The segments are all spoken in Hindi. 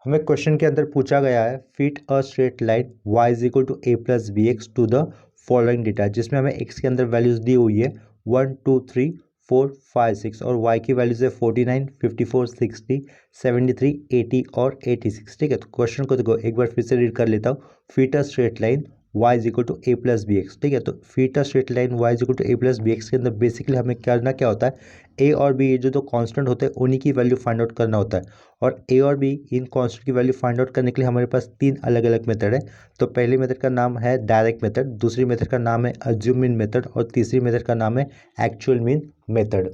हमें क्वेश्चन के अंदर पूछा गया है fit a straight line y is equal to a plus b x to the following data, जिसमें हमें x के अंदर वैल्यूज दी हुई है 1 2 3 4 5 6 और y की वैल्यूज है 49 54 60 73 80 और 86। ठीक है, तो क्वेश्चन को देखो एक बार फिर से रीड कर लेता हूँ। Fit a straight line y is equal to a plus b x. ठीक है, तो fit a straight line y is equal to a plus b x के अंदर बेसिकली हमें करना क्या होता है, ए और बी ये जो दो कांस्टेंट होते हैं उन्हीं की वैल्यू फाइंड आउट करना होता है। और ए और बी इन कांस्टेंट की वैल्यू फाइंड आउट करने के लिए हमारे पास तीन अलग अलग मेथड है। तो पहली मेथड का नाम है डायरेक्ट मेथड, दूसरी मेथड का नाम है अज्यूम मीन मेथड और तीसरी मेथड का नाम है actual mean method.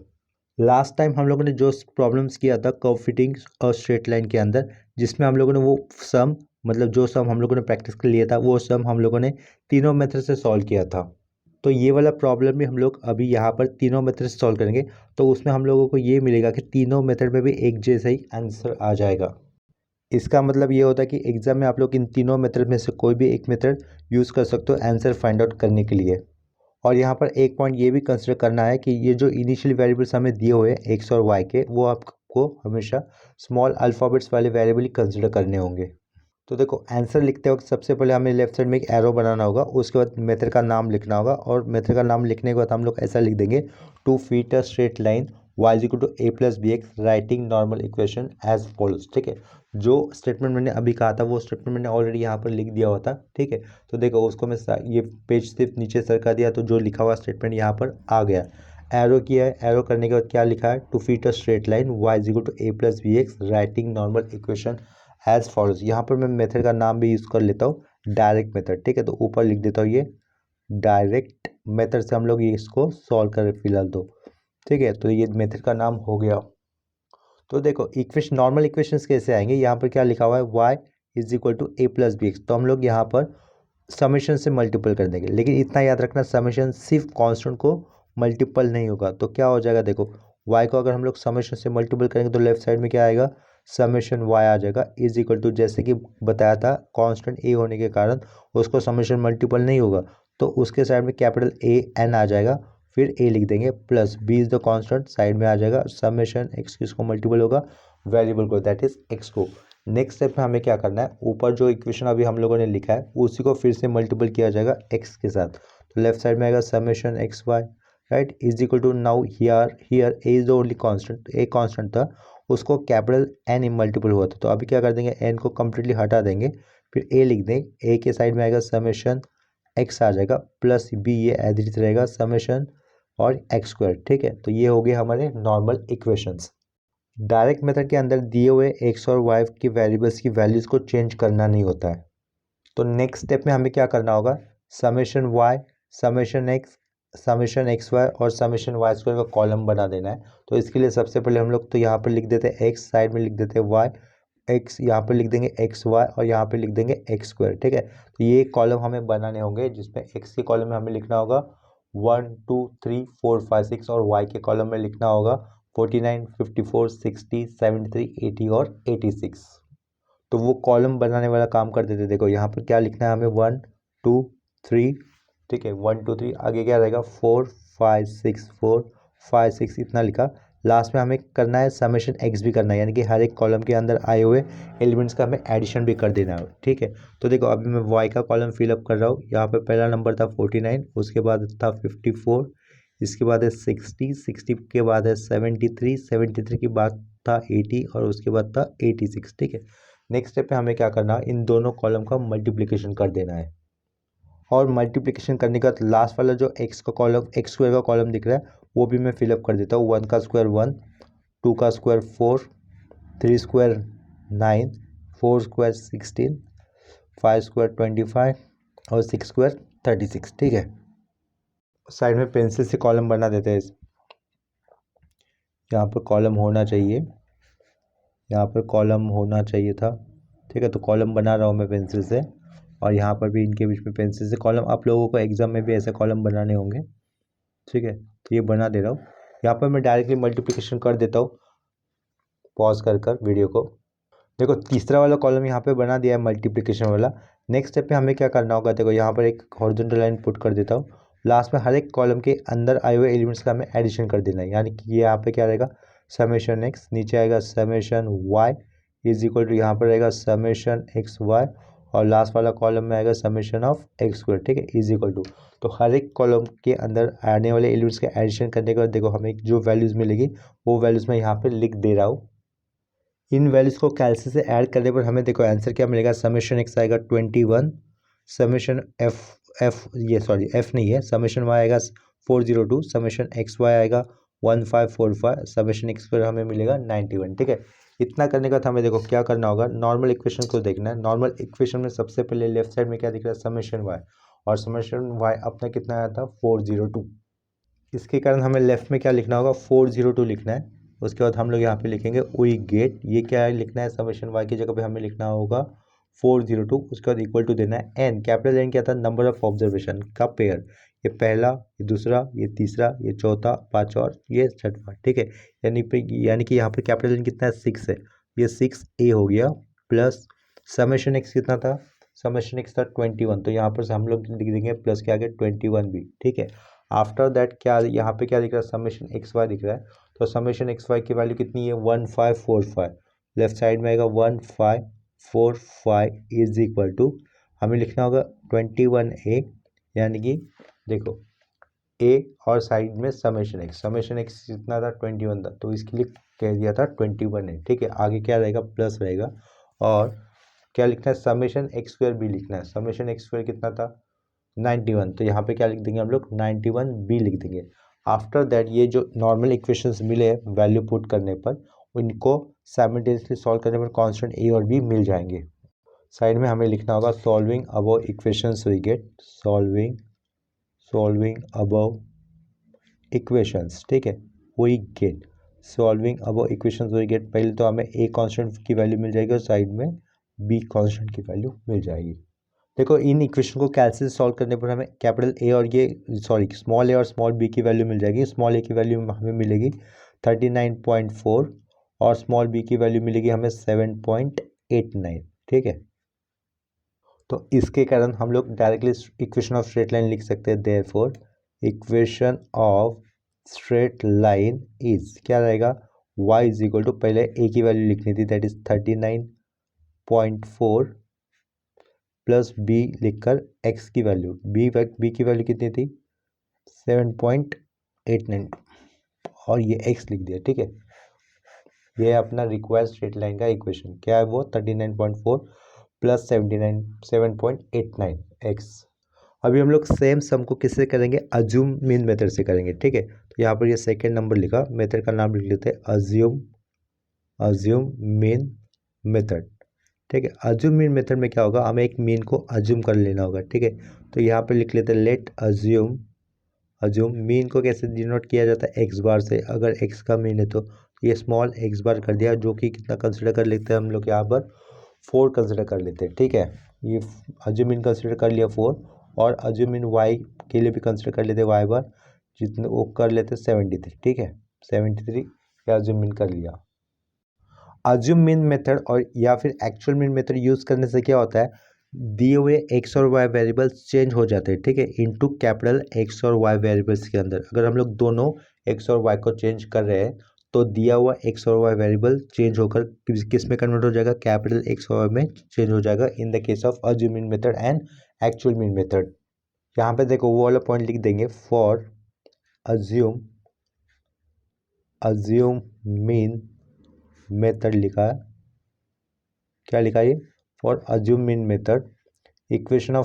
Last time हम लोगों ने जो प्रॉब्लम्स किया था कर्व फिटिंग और स्ट्रेट लाइन के अंदर, जिसमें हम लोगों ने वो सम मतलब जो सम हम लोगों ने प्रैक्टिस कर लिया था वो सम हम लोगों ने तीनों मेथड से सॉल्व किया था। तो ये वाला प्रॉब्लम भी हम लोग अभी यहाँ पर तीनों मेथड से सॉल्व करेंगे। तो उसमें हम लोगों को ये मिलेगा कि तीनों मेथड में भी एक जैसा ही आंसर आ जाएगा। इसका मतलब ये होता है कि एग्जाम में आप लोग इन तीनों मेथड में से कोई भी एक मेथड यूज़ कर सकते हो आंसर फाइंड आउट करने के लिए। और यहाँ पर एक पॉइंट ये भी कंसिडर करना है कि ये जो इनिशियल वेरिएबल्स हमें दिए हुए हैं एक्स और वाई के, वो आपको हमेशा स्मॉल अल्फ़ाबेट्स वाले वेरिएबल ही कंसिडर करने होंगे। तो देखो आंसर लिखते वक्त सबसे पहले हमें लेफ्ट साइड में एक एरो बनाना होगा, उसके बाद मेथड का नाम लिखना होगा और मेथड का नाम लिखने के बाद हम लोग ऐसा लिख देंगे to fit a straight line y is equal to a plus b x writing normal equation as follows. ठीक है, जो स्टेटमेंट मैंने अभी कहा था वो स्टेटमेंट मैंने ऑलरेडी यहाँ पर लिख दिया हुआ था। ठीक है, तो देखो उसको मैं ये पेज सिर्फ नीचे सरका दिया तो जो लिखा हुआ स्टेटमेंट यहाँ पर आ गया। एरो किया है, एरो करने के बाद क्या लिखा है, to fit a straight line y is equal to a plus b x writing normal equation as follows. यहाँ पर मैं मेथड का नाम भी यूज़ कर लेता हूँ डायरेक्ट मेथड। ठीक है, तो ऊपर लिख देता हूँ ये डायरेक्ट मेथड से हम लोग ये इसको सॉल्व करें फिलहाल तो। ठीक है, तो ये मेथड का नाम हो गया। तो देखो इक्वेशन नॉर्मल इक्वेशंस कैसे आएंगे, यहाँ पर क्या लिखा हुआ है y is equal to a plus b x, तो हम लोग यहाँ पर समेशन से मल्टीपल कर देंगे। लेकिन इतना याद रखना समेशन सिर्फ कांस्टेंट को मल्टीपल नहीं होगा। तो क्या हो जाएगा, देखो y को अगर हम लोग समेशन से मल्टीपल करेंगे तो लेफ्ट साइड में क्या आएगा, समेशन y आ जाएगा इज इक्वल टू, जैसे कि बताया था कांस्टेंट a होने के कारण उसको समेशन मल्टीपल नहीं होगा तो उसके साइड में कैपिटल A n आ जाएगा, फिर a लिख देंगे plus b is the constant side में आ जाएगा समेशन x किसको मल्टीपल होगा, वेरिएबल को दैट इज x को। नेक्स्ट स्टेप में हमें क्या करना है, ऊपर जो इक्वेशन अभी हम लोगों ने लिखा है उसी को फिर से मल्टीपल किया जाएगा x के साथ। तो लेफ्ट साइड में आएगा summation x y right is equal to, now here a is the only constant, a constant था उसको कैपिटल n मल्टीपल हुआ था। तो अभी क्या कर देंगे, n को कम्प्लीटली हटा देंगे, फिर a लिख देंगे, a के साइड में आएगा समेशन x आ जाएगा प्लस b ये एज इट इज रहेगा समेशन और एक्स स्क्वायर। ठीक है, तो ये हो गए हमारे नॉर्मल इक्वेशंस। डायरेक्ट मेथड के अंदर दिए हुए एक्स और वाई की वेरिएबल्स की वैल्यूज़ को चेंज करना नहीं होता है। तो नेक्स्ट स्टेप में हमें क्या करना होगा, summation y summation x y और समेशन वाई स्क्वायर का कॉलम बना देना है। तो इसके लिए सबसे पहले हम लोग तो यहाँ पर लिख देते हैं एक्स, साइड में लिख देते हैं वाई, एक्स यहाँ पर लिख देंगे एक्स वाई और यहाँ पर लिख देंगे एक्स स्क्वायर। ठीक है, तो ये कॉलम हमें बनाने होंगे जिसमें एक्स के कॉलम में हमें लिखना होगा 1 2 3 4 5 6 और वाई के कॉलम में लिखना होगा 49 54 60 73 80 और 86। तो वो कॉलम बनाने वाला काम कर देते। देखो यहाँ पर क्या लिखना है हमें 1 2 3। ठीक है, 1 2 3 आगे क्या रहेगा 4 5 6 4 5 6 इतना लिखा। लास्ट में हमें करना है समेशन एक्स भी करना है, यानी कि हर एक कॉलम के अंदर आए हुए एलिमेंट्स का हमें एडिशन भी कर देना है। ठीक है, तो देखो अभी मैं वाई का कॉलम फिलअप कर रहा हूँ। यहाँ पर पहला नंबर था 49, उसके बाद था 54, इसके बाद है 60, 60 के बाद है 73, 73 के बाद था 80 और उसके बाद था 86। ठीक है, नेक्स्ट स्टेप पे हमें क्या करना है, इन दोनों कॉलम का मल्टीप्लिकेशन कर देना है। और मल्टीप्लिकेशन करने का लास्ट वाला जो एक्स का कॉलम एक्स स्क्वायर का कॉलम दिख रहा है वो भी मैं फिलअप कर देता हूँ। 1 का स्क्वायर 1, 2 का स्क्वायर 4, 3 स्क्वायर 9, 4 स्क्वायर 16, 5 स्क्वायर 25 और 6 स्क्वायर 36। ठीक है, साइड में पेंसिल से कॉलम बना देते हैं। यहाँ पर कॉलम होना चाहिए, यहाँ पर कॉलम होना चाहिए था। ठीक है, तो कॉलम बना रहा हूँ मैं पेंसिल से और यहाँ पर भी इनके बीच में पेंसिल से कॉलम, आप लोगों को एग्जाम में भी ऐसे कॉलम बनाने होंगे। ठीक है, तो ये बना दे रहा हूँ। यहाँ पर मैं डायरेक्टली मल्टीप्लिकेशन कर देता हूँ पॉज कर वीडियो को। देखो तीसरा वाला कॉलम यहाँ पे बना दिया है मल्टीप्लिकेशन वाला। नेक्स्ट स्टेप पे हमें क्या करना होगा, देखो यहाँ पर एक हॉरिजॉन्टल लाइन पुट कर देता हूँ। लास्ट में हर एक कॉलम के अंदर आए हुए एलिमेंट्स का हमें एडिशन कर देना है, यानी कि ये यहाँ पे क्या रहेगा समेशन एक्स, नीचे आएगा summation y, is equal to यहाँ पर रहेगा समेशन एक्स वाई और लास्ट वाला कॉलम में आएगा समेशन ऑफ एक्स स्क्वायर, ठीक है, इज इक्वल टू। तो हर एक कॉलम के अंदर आने वाले एलिमेंट्स के एडिशन करने के बाद देखो हमें जो वैल्यूज़ मिलेगी वो वैल्यूज़ मैं यहाँ पे लिख दे रहा हूँ। इन वैल्यूज़ को कैलसी से ऐड करने पर हमें देखो आंसर क्या मिलेगा, समेशन एक्स आएगा 21, समेशन एफ नहीं है, समेशन वाई आएगा 402, समेशन एक्स वाई आएगा 1545, समेशन एक्स स्क्वायर हमें मिलेगा 91, ठीक है। इतना करने का था हमें देखो क्या करना होगा, नॉर्मल इक्वेशन को देखना है। नॉर्मल इक्वेशन में सबसे पहले लेफ्ट साइड में क्या दिख रहा है, समेशन वाई, और समेशन वाई अपना कितना आया था 402। इसके कारण हमें लेफ्ट में क्या लिखना होगा, 402 लिखना है। उसके बाद हम लोग यहाँ पे लिखेंगे वी गेट, ये क्या है लिखना है, समेशन वाई की जगह पे हमें लिखना होगा 402। उसके बाद इक्वल टू देना है एन, कैपिटल एन क्या था, नंबर ऑफ ऑब्जर्वेशन का पेयर, ये पहला, ये दूसरा, ये तीसरा, ये चौथा, पांचवा और ये छठवां, ठीक है। यानी कि यहाँ पे कैपिटल एन कितना है, 6 है, ये 6A हो गया, प्लस समेशन एक्स कितना था, समेशन एक्स था 21, तो यहाँ पर से हम लोग लिख देंगे प्लस के आगे 21 भी, ठीक है। आफ्टर दैट क्या यहाँ पे क्या दिख रहा है, समेशन एक्स वाई दिख रहा है, तो समेशन एक्स वाई की वैल्यू कितनी है 1545, लेफ्ट साइड में आएगा 1545 इज इक्वल टू हमें लिखना होगा 21A, यानी कि देखो ए और साइड में समेशन एक्स कितना था 21 था, तो इसके लिए कह दिया था 21A, ठीक है। आगे क्या रहेगा, प्लस रहेगा, और क्या लिखना है, समेशन एक्स स्क्वायर भी लिखना है, समेशन एक्स स्क्वायर कितना था 91, तो यहाँ पे क्या लिख देंगे हम लोग 91B लिख देंगे। आफ्टर दैट ये जो नॉर्मल इक्वेशंस मिले वैल्यू पुट करने पर उनको साइमल्टेनियसली सॉल्व करने पर कांस्टेंट ए और बी मिल जाएंगे। साइड में हमें लिखना होगा solving above equations we get, solving above equations, ठीक है, we get, solving above equations we get. पहले तो हमें ए कांस्टेंट की वैल्यू मिल जाएगी और साइड में बी कांस्टेंट की वैल्यू मिल जाएगी। देखो इन इक्वेशन को कैलसी से सॉल्व करने पर हमें कैपिटल ए और ये स्मॉल ए और स्मॉल बी की वैल्यू मिल जाएगी। स्मॉल ए की वैल्यू हमें मिलेगी 39.4 और स्मॉल बी की वैल्यू मिलेगी हमें 7.89, ठीक है। तो इसके कारण हम लोग directly equation of straight line लिख सकते हैं, therefore equation of straight line is क्या रहेगा, y इज इक्वल टू पहले ए की वैल्यू लिखनी थी, दैट इज 39.4 प्लस बी लिखकर एक्स की वैल्यू, बी की वैल्यू कितनी थी 7.89 और ये एक्स लिख दिया, ठीक है। ये है अपना रिक्वायर्ड स्ट्रेट लाइन का इक्वेशन, क्या है वो 39.4 प्लस 7.89 एक्स। अभी हम लोग सेम सम को किससे करेंगे, अज्यूम मीन मेथड से करेंगे, ठीक है। तो यहाँ पर ये सेकेंड नंबर लिखा, मेथड का नाम लिख लेते हैं अज्यूम मीन मेथड, ठीक है। अज्यूम मीन मेथड में क्या होगा, हमें एक मीन को अज्यूम कर लेना होगा, ठीक है। तो यहाँ पे लिख लेते हैं लेट अज्यूम मीन को कैसे डिनोट किया जाता है, एक्स बार से। अगर एक्स का मीन है तो ये स्मॉल एक्स बार कर दिया, जो कि कितना कंसिडर कर लेते हैं हम लोग यहाँ पर 4 कंसिडर कर लेते हैं, ठीक है। ये अज्यूम मीन कंसिडर कर लिया 4, और अज्यूम मीन वाई के लिए भी कंसिडर कर लेते हैं वाई बार, जितने वो कर लेते हैं 73, ठीक है, 73 या अज्यूम मीन कर लिया। अज्यूम मीन मेथड और या फिर एक्चुअल मीन मेथड यूज़ करने से क्या होता है, दिए हुए एक्स और वाई वेरिएबल्स चेंज हो जाते हैं, ठीक है, इनटू कैपिटल एक्स और वाई वेरिएबल्स के अंदर। अगर हम लोग दोनों एक्स और वाई को चेंज कर रहे हैं तो दिया हुआ एक्स और वाई वेरिएबल चेंज होकर किस में कन्वर्ट हो जाएगा, कैपिटल एक्स और वाई में चेंज हो जाएगा in the case of assume mean method and actual mean method. यहाँ पे देखो वो वाला पॉइंट लिख देंगे, फॉर अज्यूम मीन मेथड लिखा है, क्या लिखा है, for assume mean method equation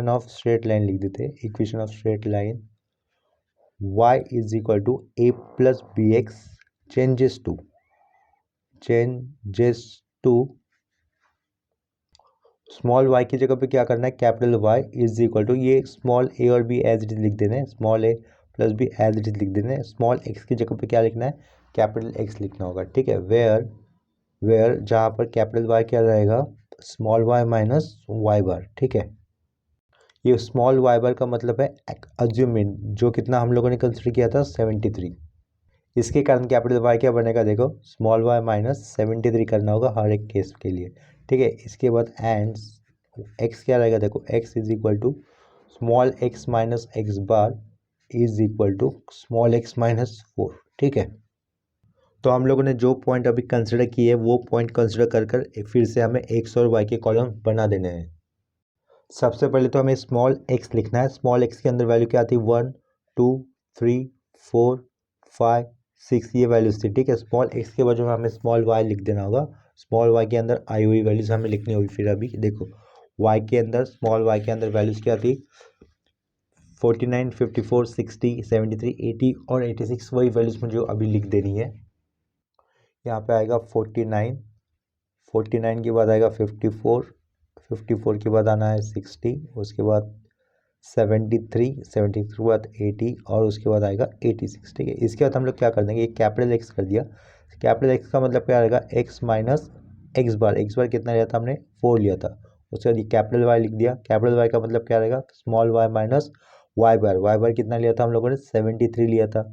of straight line लिख देते हैं, equation of straight line y is equal to a plus b x changes to small y की जगह पे क्या करना है, capital Y is equal to ये स्मॉल a और b एज इट इज लिख देना है, small a plus b as it is लिख देना है। स्मॉल x की जगह पे क्या लिखना है, कैपिटल X लिखना होगा, ठीक है। वेयर जहाँ पर कैपिटल Y क्या रहेगा, स्मॉल y माइनस वाई बार, ठीक है। ये स्मॉल वाई बार का मतलब है अज्यूम मीन, जो कितना हम लोगों ने कंसिडर किया था 73। इसके कारण कैपिटल वाई क्या बनेगा, देखो स्मॉल वाई माइनस 73 करना होगा हर एक केस के लिए, ठीक है। इसके बाद एंड एक्स क्या रहेगा, देखो x is equal to small x minus x bar is equal to small x minus 4, ठीक है। तो हम लोगों ने जो पॉइंट अभी कंसिडर किए वो पॉइंट कंसिडर कर कर फिर से हमें एक्स और वाई के कॉलम बना देने हैं। सबसे पहले तो हमें स्मॉल एक्स लिखना है। स्मॉल एक्स के अंदर वैल्यू क्या आती है, 1 2 3 4 5 6 ये वैल्यूज थी, ठीक है। स्मॉल एक्स के वजह में हमें स्मॉल वाई लिख देना होगा। स्मॉल वाई के अंदर आई हुई वैल्यूज हमें लिखनी होगी। फिर अभी देखो वाई के अंदर, स्मॉल वाई के अंदर वैल्यूज क्या थी, 49 54 60 73 80 और 86 वही वैल्यूज मुझे अभी लिख देनी है। यहाँ पे आएगा 49, 49 के बाद आएगा 54, 54 के बाद आना है 60, उसके बाद 73, 73 के बाद 80 और उसके बाद आएगा 86, ठीक है। इसके बाद हम लोग क्या कर देंगे, ये कैपिटल एक्स कर दिया। कैपिटल एक्स का मतलब क्या आएगा, एक्स माइनस एक्स बार। एक्स बार कितना लिया था हमने, 4 लिया था। उसके बाद ये कैपिटल वाई लिख दिया। कैपिटल वाई का मतलब क्या रहेगा, स्मॉल वाई माइनस वाई बार। वाई बार कितना लिया था हम लोगों ने, 73 लिया था।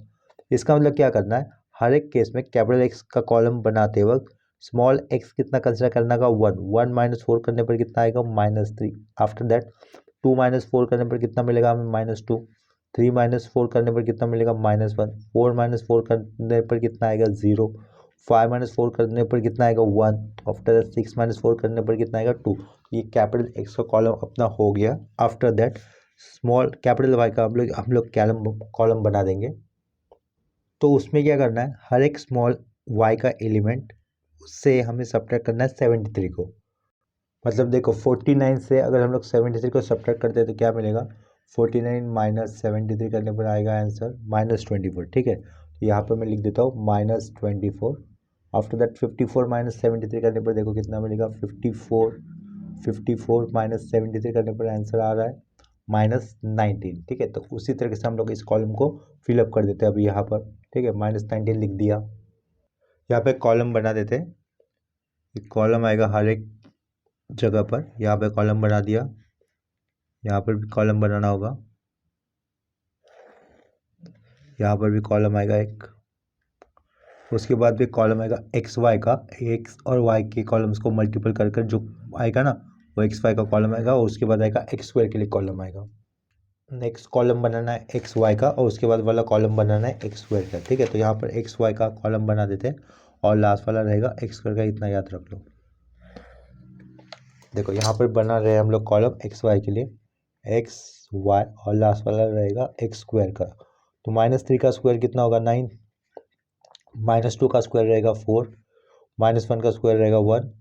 इसका मतलब क्या करना है, हर एक केस में कैपिटल एक्स का कॉलम बनाते वक्त स्मॉल एक्स कितना कंसिडर करना का, 1 1 माइनस 4 करने पर कितना आएगा, -3। आफ्टर दैट 2 माइनस 4 करने पर कितना मिलेगा हमें, -2। 3 माइनस 4 करने पर कितना मिलेगा, -1। 4 माइनस 4 करने पर कितना आएगा, 0। 5 माइनस 4 करने पर कितना आएगा, 1। आफ्टर दैट 6 माइनस 4 करने पर कितना आएगा, 2। ये कैपिटल एक्स का कॉलम अपना हो गया। After that small capital y का हम लोग कॉलम बना देंगे। तो उसमें क्या करना है, हर एक स्मॉल वाई का एलिमेंट उससे हमें सब्ट्रैक्ट करना है 73 को। मतलब देखो 49 से अगर हम लोग 73 को सब्ट्रैक्ट करते हैं तो क्या मिलेगा, 49 माइनस 73 करने पर आएगा आंसर -24, ठीक है। तो यहाँ पर मैं लिख देता हूँ -24। आफ्टर दैट 54 माइनस 73 करने पर देखो कितना मिलेगा, 54। 54 माइनस 73 करने पर आंसर आ रहा है -19, ठीक है। तो उसी तरीके से हम लोग इस कॉलम को फिलअप कर देते हैं अभी यहाँ पर, ठीक है। -19 लिख दिया। यहाँ पे कॉलम बना देते हैं। कॉलम आएगा हर एक जगह पर। यहाँ पे कॉलम बना दिया, यहाँ पर भी कॉलम बनाना होगा, यहाँ पर भी कॉलम आएगा एक। उसके बाद भी कॉलम आएगा एक्स वाई का। एक्स और वाई के कॉलम्स को मल्टीपल कर कर जो आएगा ना, वो एक्स वाई का कॉलम आएगा। और उसके बाद आएगा एक्स स्क्वायर के लिए कॉलम आएगा। नेक्स्ट कॉलम बनाना है एक्स वाई का, और उसके बाद वाला कॉलम बनाना है एक्स स्क्वायर का, ठीक है। तो यहाँ पर एक्स वाई का कॉलम बना देते हैं और लास्ट वाला रहेगा एक्स स्क्वायर का, इतना याद रख लो। देखो यहाँ पर बना रहे हम लोग कॉलम एक्स वाई के लिए, एक्स वाई, और लास्ट वाला रहेगा एक्स स्क्वायर का। तो -3 का स्क्वायर कितना होगा, 9। -2 का स्क्वायर रहेगा 4। -1 का स्क्वायर रहेगा 1।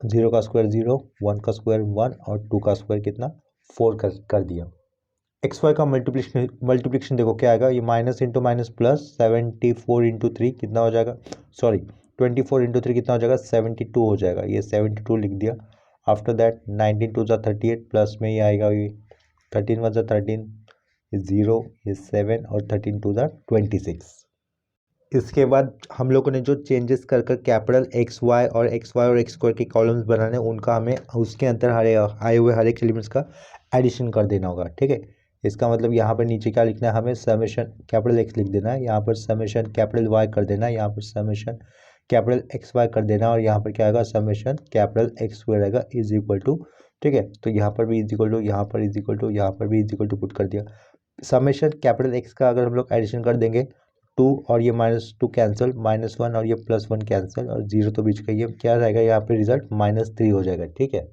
0 का स्क्वायर 0। 1 का स्क्वायर 1 और 2 का स्क्वायर कितना, 4 कर दिया। एक्स वाई का मल्टीप्लिकेशन देखो क्या आएगा, ये minus into minus plus, 74 into 3 कितना हो जाएगा, सॉरी 24 इंटू 3 कितना हो जाएगा, 72 हो जाएगा। ये 72 लिख दिया। आफ्टर दैट 19 टू ज़ा 38, प्लस में ही आएगा ये 13 वन ज़ा 13, ये 0, ये 7 और 13 टू ज़ा 26। इसके बाद हम लोगों ने जो चेंजेस कर कर कैपिटल एक्स वाई और एक्स स्क्वायर के कॉलम्स बनाने, उनका हमें उसके अंदर आए हुए हर एक एलिमेंट्स का एडिशन कर देना होगा, ठीक है। इसका मतलब यहाँ पर नीचे क्या लिखना है, हमें समेशन कैपिटल एक्स लिख देना है, यहाँ पर समेशन कैपिटल वाई कर देना है, यहाँ पर समेशन कैपिटल एक्स वाई कर देना, और यहाँ पर क्या आएगा, समेशन कैपिटल एक्स स्क्वायर आएगा इज इक्वल टू, ठीक है। तो यहाँ पर भी इज इक्वल टू, यहाँ पर इज इक्वल टू, यहाँ पर भी इज इक्वल टू पुट कर दिया। समेशन कैपिटल एक्स का अगर हम लोग एडिशन कर देंगे, 2 और ये -2 कैंसिल, -1 और ये +1 कैंसिल, और 0 तो बीच का, ये क्या रहेगा यहाँ पे रिजल्ट -3 हो जाएगा, ठीक है।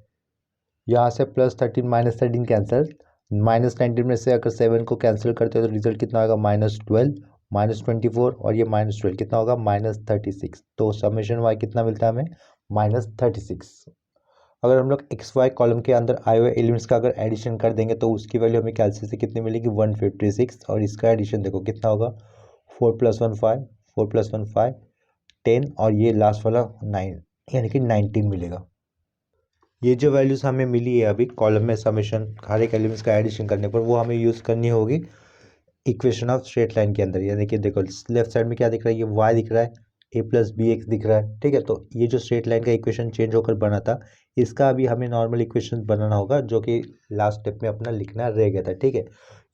यहाँ से +13 -13 कैंसिल, -19 में से अगर 7 को कैंसिल करते हो तो रिजल्ट कितना होगा, -12, -24 और ये -12 कितना होगा, -36। तो समेशन वाई कितना मिलता है हमें, -36। अगर हम लोग एक्स वाई कॉलम के अंदर आए हुए एलिमेंट्स का अगर एडिशन कर देंगे तो उसकी वैल्यू हमें कैलसी से कितनी मिलेगी, 156। और इसका एडिशन देखो कितना होगा, 4 + 1 5, 4 + 1 5 10, और ये लास्ट वाला 9, यानी कि 19 मिलेगा। ये जो वैल्यूज़ हमें मिली है अभी कॉलम में समेशन हर एक एलिमेंट्स का एडिशन करने पर, वो हमें यूज़ करनी होगी इक्वेशन ऑफ स्ट्रेट लाइन के अंदर। यानी कि देखो लेफ्ट साइड में क्या दिख रहा है, ये वाई दिख रहा है, a + bx दिख रहा है, ठीक है। तो ये जो स्ट्रेट लाइन का इक्वेशन चेंज होकर बना था, इसका अभी हमें नॉर्मल इक्वेशन बनाना होगा, जो कि लास्ट स्टेप में अपना लिखना रह गया था, ठीक है।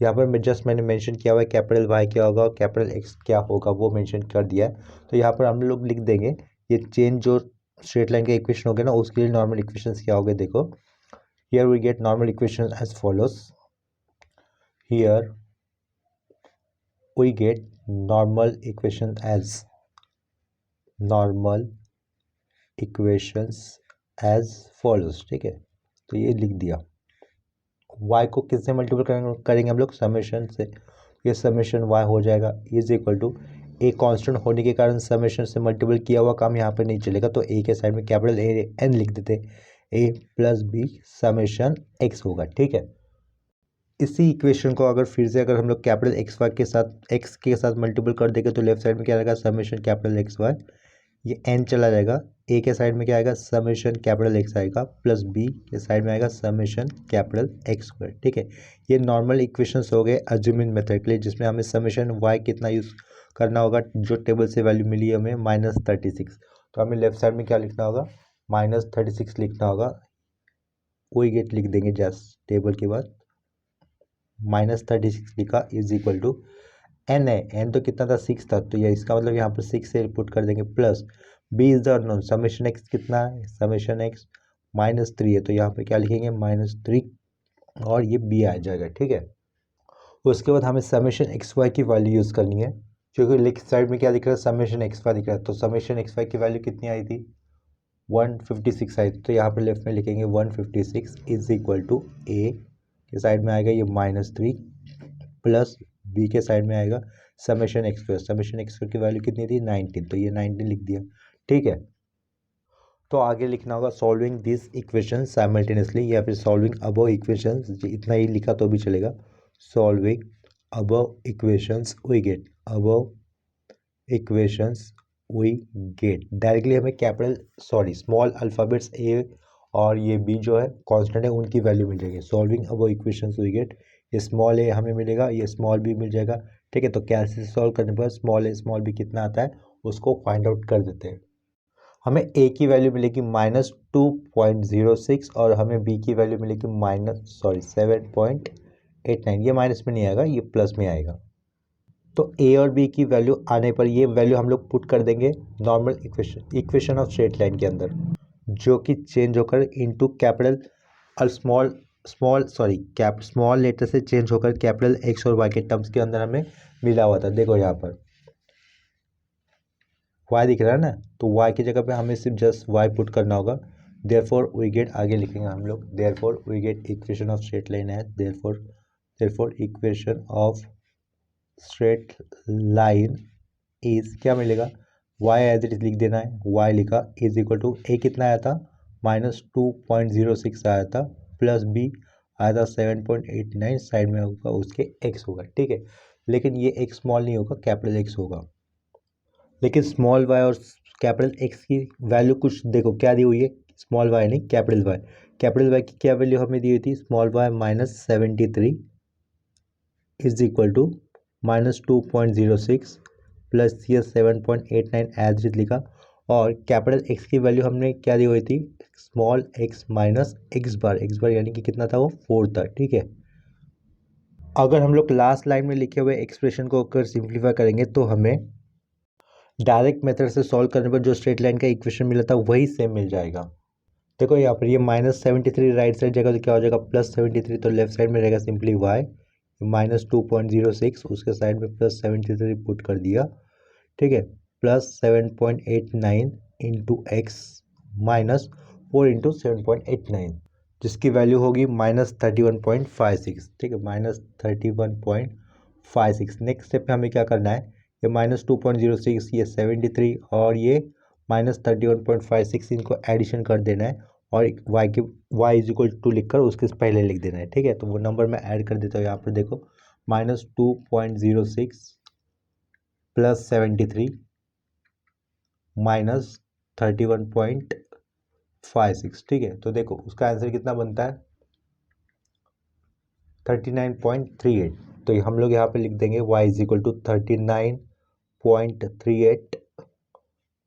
यहाँ पर मैंने मेंशन किया हुआ है कैपिटल वाई क्या होगा और कैपिटल एक्स क्या होगा, वो मेंशन कर दिया है। तो यहाँ पर हम लोग लिख देंगे ये चेंज जो स्ट्रेट लाइन का इक्वेशन हो गया ना, उसके लिए नॉर्मल इक्वेशंस क्या हो गए, देखो here we get normal equation as follows. Here we get normal equation as normal equations as follows. ठीक है, तो ये लिख दिया। y को किससे मल्टीपल करेंगे हम लोग? समेशन से। ये समेशन y हो जाएगा is equal to, a constant होने के कारण समेशन से मल्टीपल किया हुआ काम यहाँ पे नहीं चलेगा, तो ए के साइड में कैपिटल ए एन लिख देते, ए प्लस बी समेशन एक्स होगा। ठीक है, इसी इक्वेशन को अगर फिर से अगर हम लोग कैपिटल एक्स वाई के साथ एक्स के साथ मल्टीपल कर देंगे तो लेफ्ट साइड में क्या आएगा? समेशन कैपिटल एक्स वाई, ये एन चला जाएगा, ए के साइड में क्या आएगा? समेशन कैपिटल एक्स आएगा, प्लस बी के साइड में आएगा समेशन कैपिटल एक्स स्क्वायर। ठीक है, ये नॉर्मल इक्वेशंस हो गए अज्यूमिंग मेथड के लिए, जिसमें हमें समेशन वाई कितना यूज़ करना होगा? जो टेबल से वैल्यू मिली है हमें -36, तो हमें लेफ्ट साइड में क्या लिखना होगा? -36 लिखना होगा। वही गेट लिख देंगे जस्ट टेबल के बाद, -36 लिखा इज इक्वल टू एन है, एन तो कितना था? 6 था, तो ये इसका मतलब यहाँ पर 6 से पुट कर देंगे, plus b is the unknown, summation x कितना है? समेशन एक्स -3 है, तो यहाँ पे क्या लिखेंगे? -3 और ये बी आ जाएगा। ठीक है, उसके बाद हमें समेशन एक्स वाई की वैल्यू यूज़ करनी है, क्योंकि लेफ्ट साइड में क्या दिख रहा है? समेशन एक्स वाई दिख रहा है, तो समेशन एक्स वाई की वैल्यू कितनी आई थी? 156 आई थी, तो यहाँ पर लेफ्ट में लिखेंगे 156 इज इक्वल टू ए के साइड में आएगा ये -3 प्लस बी के साइड में आएगा summation x square, summation x square की वैल्यू कितनी थी? 19, तो ये 19 लिख दिया। ठीक है, तो आगे लिखना होगा सॉल्विंग दिस इक्वेशन साइमल्टेनियसली, या फिर सॉल्विंग अबव इक्वेशंस, इतना ही लिखा तो भी चलेगा। Solving above equations we get, above equations we get, directly हमें स्मॉल अल्फ़ाबेट्स ए और ये बी जो है कांस्टेंट है, उनकी वैल्यू मिल जाएगी। Solving above equations we get, ये स्मॉल ए हमें मिलेगा, ये स्मॉल बी मिल जाएगा। ठीक है, तो कैसे सॉल्व करने पर स्मॉल ए स्मॉल बी कितना आता है उसको फाइंड आउट कर देते हैं। हमें ए की वैल्यू मिलेगी -2.06 और हमें बी की वैल्यू मिलेगी -7.89, ये माइनस में नहीं आएगा, ये प्लस में आएगा। तो ए और बी की वैल्यू आने पर ये वैल्यू हम लोग पुट कर देंगे normal equation of straight line के अंदर, जो कि चेंज होकर इनटू कैपिटल और स्मॉल लेटर से चेंज होकर कैपिटल एक्स और वाई के टर्म्स के अंदर हमें मिला हुआ था। देखो यहाँ पर वाई दिख रहा है ना, तो वाई की जगह पे हमें सिर्फ जस्ट वाई पुट करना होगा। देयरफॉर वी गेट, आगे लिखेंगे हम लोग, therefore we get equation of straight line है, therefore equation of straight line is, क्या मिलेगा? वाई एज इट इज लिख देना है, वाई लिखा इज इक्वल टू ए कितना आया था? -2.06 आया था, प्लस बी आया था 7.89, साइड में होगा उसके एक्स होगा। ठीक है, लेकिन ये एक्स स्मॉल नहीं होगा, कैपिटल एक्स होगा। लेकिन स्मॉल वाई और कैपिटल एक्स की वैल्यू कुछ देखो क्या दी हुई है, स्मॉल वाई नहीं कैपिटल वाई। कैपिटल वाई की क्या वैल्यू हमें दी हुई थी? Small y -73 is equal to -2.06 plus ये 7.89 एज इट लिखा, और कैपिटल एक्स की वैल्यू हमने क्या दी हुई थी? स्मॉल एक्स माइनस एक्स बार यानी कि कितना था? वो 4 था। ठीक है, अगर हम लोग लास्ट लाइन में लिखे हुए एक्सप्रेशन को अगर सिंप्लीफाई करेंगे तो हमें डायरेक्ट मेथड से सॉल्व करने पर जो स्ट्रेट लाइन का इक्वेशन मिला था वही सेम मिल जाएगा। देखो यहाँ पर ये -73 राइट साइड जगह तो क्या हो जाएगा? +73, तो लेफ्ट साइड में रहेगा सिंपली y, -2.06 उसके साइड में +73 पुट कर दिया। ठीक है, +7.89 इंटू एक्स -4 इंटू 7.89, जिसकी वैल्यू होगी -31.56। ठीक है, -31.56। नेक्स्ट स्टेप में हमें क्या करना है? ये -2.06, ये 73 और ये -31.56, इनको एडिशन कर देना है और y इज इक्वल टू लिखकर उसके पहले लिख देना है। ठीक है, तो वो नंबर मैं ऐड कर देता हूँ यहाँ पर, देखो -2.06 प्लस 73 -31.56। ठीक है, तो देखो उसका आंसर कितना बनता है? 39.38। तो हम लोग यहाँ पे लिख देंगे y is equal to 39.38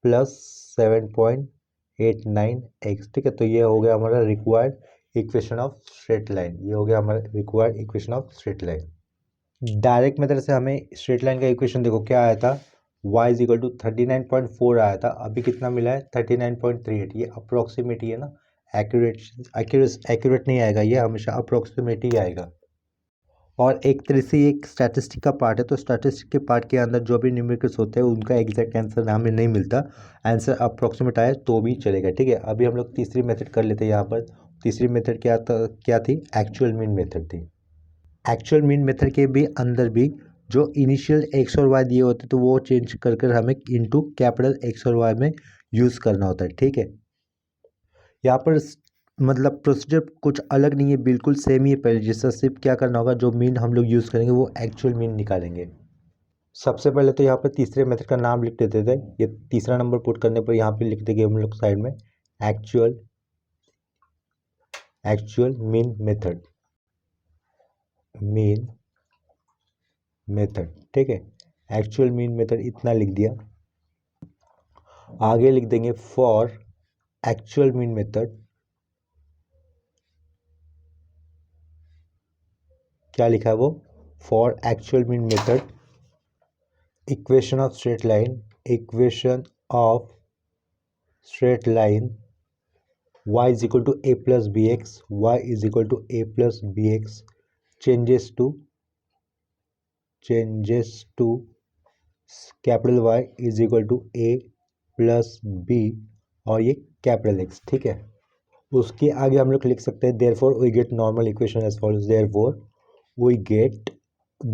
plus 7.89x। ठीक है, तो ये हो गया हमारा required equation of straight line, ये हो गया हमारा required equation of straight line. Direct method से हमें स्ट्रेट लाइन का इक्वेशन देखो क्या आया था? y इज इक्वल टू 39.4 आया था, अभी कितना मिला है? 39.38। ये अप्रोक्सीमेट ही है ना, एक्यूरेट नहीं आएगा, ये हमेशा अप्रोक्सीमेट ही आएगा। और एक तरह से ये एक स्टैटिस्टिक का पार्ट है, तो स्टैटिस्टिक के पार्ट के अंदर जो भी न्यूमेरिकल्स होते हैं उनका एग्जैक्ट आंसर हमें नहीं मिलता, आंसर अप्रॉक्सीमेट आए तो भी चलेगा। ठीक है, अभी हम लोग तीसरी मेथड कर लेते हैं। यहाँ पर तीसरी मेथड क्या थी? एक्चुअल मीन मेथड थी। एक्चुअल मीन मेथड के भी अंदर भी जो इनिशियल एक्स और वाई दिए होते तो वो चेंज कर कर हमें इनटू कैपिटल एक्स और वाई में यूज़ करना होता है। ठीक है, यहाँ पर मतलब प्रोसीजर कुछ अलग नहीं है, बिल्कुल सेम ही है पहले जैसा, सिर्फ क्या करना होगा, जो मीन हम लोग यूज़ करेंगे वो एक्चुअल मीन निकालेंगे। सबसे पहले तो यहाँ पर तीसरे मेथड का नाम लिख देते थे। ये तीसरा नंबर पुट करने पर यहाँ पे लिख देंगे हम लोग साइड में एक्चुअल मीन मेथड, ठीक है, एक्चुअल मीन मेथड इतना लिख दिया। आगे लिख देंगे फॉर एक्चुअल मीन मेथड, क्या लिखा है वो? For actual mean method equation of straight line y is equal to a plus bx, changes to capital Y is equal to a plus b और ये कैपिटल X। ठीक है, उसके आगे हम लोग लिख सकते हैं therefore we get normal equation as follows, therefore we get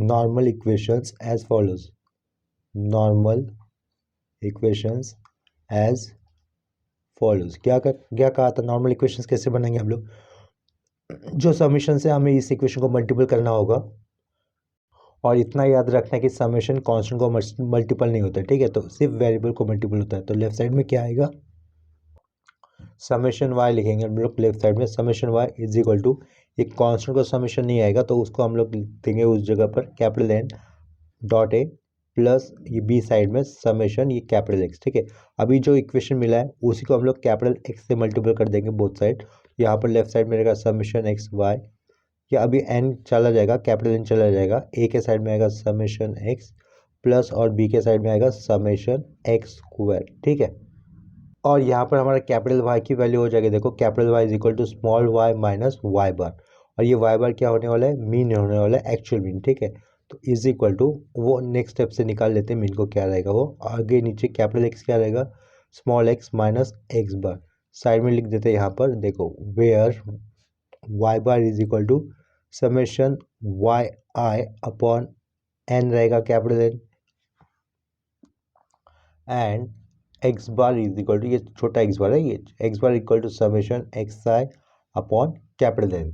normal equations as follows, क्या कहा था? नॉर्मल इक्वेशंस कैसे बनेंगे हम लोग? जो समीशन से हमें इस इक्वेशन को मल्टीपल करना होगा, और इतना याद रखना है कि समेशन कांस्टेंट को मल्टीपल नहीं होता है। ठीक है, तो सिर्फ वेरिएबल को मल्टीपल होता है। तो लेफ्ट साइड में क्या आएगा? समेशन y लिखेंगे हम लोग लेफ्ट साइड में, summation y is equal to, एक कांस्टेंट का समेशन नहीं आएगा तो उसको हम लोग देंगे उस जगह पर capital N dot A plus ये बी साइड में समेशन ये कैपिटल X। ठीक है, अभी जो इक्वेशन मिला है उसी को हम लोग कैपिटल X से मल्टीपल कर देंगे बोथ साइड। यहाँ पर लेफ्ट साइड में रहेगा समेशन एक्स वाई, या अभी n चला जाएगा, कैपिटल N चला जाएगा, ए के साइड में आएगा समेशन x प्लस और बी के साइड में आएगा समेशन एक्स स्क्वायर। ठीक है, और यहाँ पर हमारा कैपिटल Y की वैल्यू हो जाएगी, देखो capital Y is equal to small y minus Y bar, और ये वाई बार क्या होने वाला है? मीन होने वाला है, एक्चुअल मीन। ठीक है, तो इज इक्वल टू वो नेक्स्ट स्टेप से निकाल लेते हैं मीन को, क्या रहेगा वो आगे नीचे कैपिटल X क्या रहेगा? Small x minus x bar, side में लिख देते हैं यहाँ पर, देखो where Y bar is equal to summation Y I upon N रहेगा capital N, and X bar is equal to, ये छोटा एक्स बार है, ये X bar equal to summation x I upon capital N।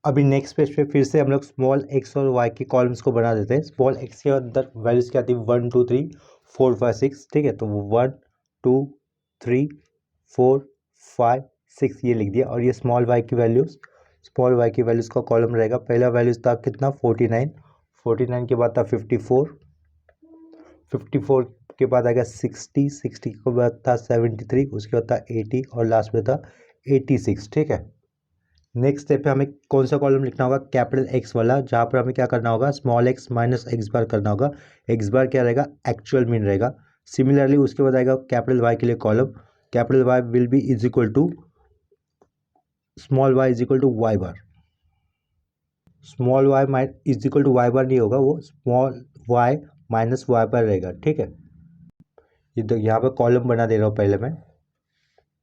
अभी नेक्स्ट पेज पे फिर से हम लोग स्मॉल एक्स और वाई के कॉलम्स को बना देते हैं। स्मॉल एक्स के अंदर वैल्यूज क्या आती है? 1 2 3 4 5 6। ठीक है, तो 1 2 3 4 5 6 ये लिख दिया। और ये स्मॉल वाई की वैल्यूज का कॉलम रहेगा, पहला वैल्यूज था कितना? 49, 49 के बाद था 54, 54 के बाद आएगा 60, 60 के बाद था 73, उसके बाद था 80 और लास्ट में था 86। ठीक है, नेक्स्ट स्टेप पे हमें कौन सा कॉलम लिखना होगा? कैपिटल एक्स वाला, जहाँ पर हमें क्या करना होगा? स्मॉल एक्स माइनस एक्स बार करना होगा। एक्स बार क्या रहेगा? एक्चुअल मीन रहेगा। सिमिलरली उसके बाद आएगा कैपिटल वाई के लिए column, capital Y will be is equal to small Y is equal to Y bar, small Y is equal to Y bar नहीं होगा, वो small Y minus Y bar रहेगा। ठीक है, ये तो यहाँ पर कॉलम बना दे रहा हूँ पहले मैं,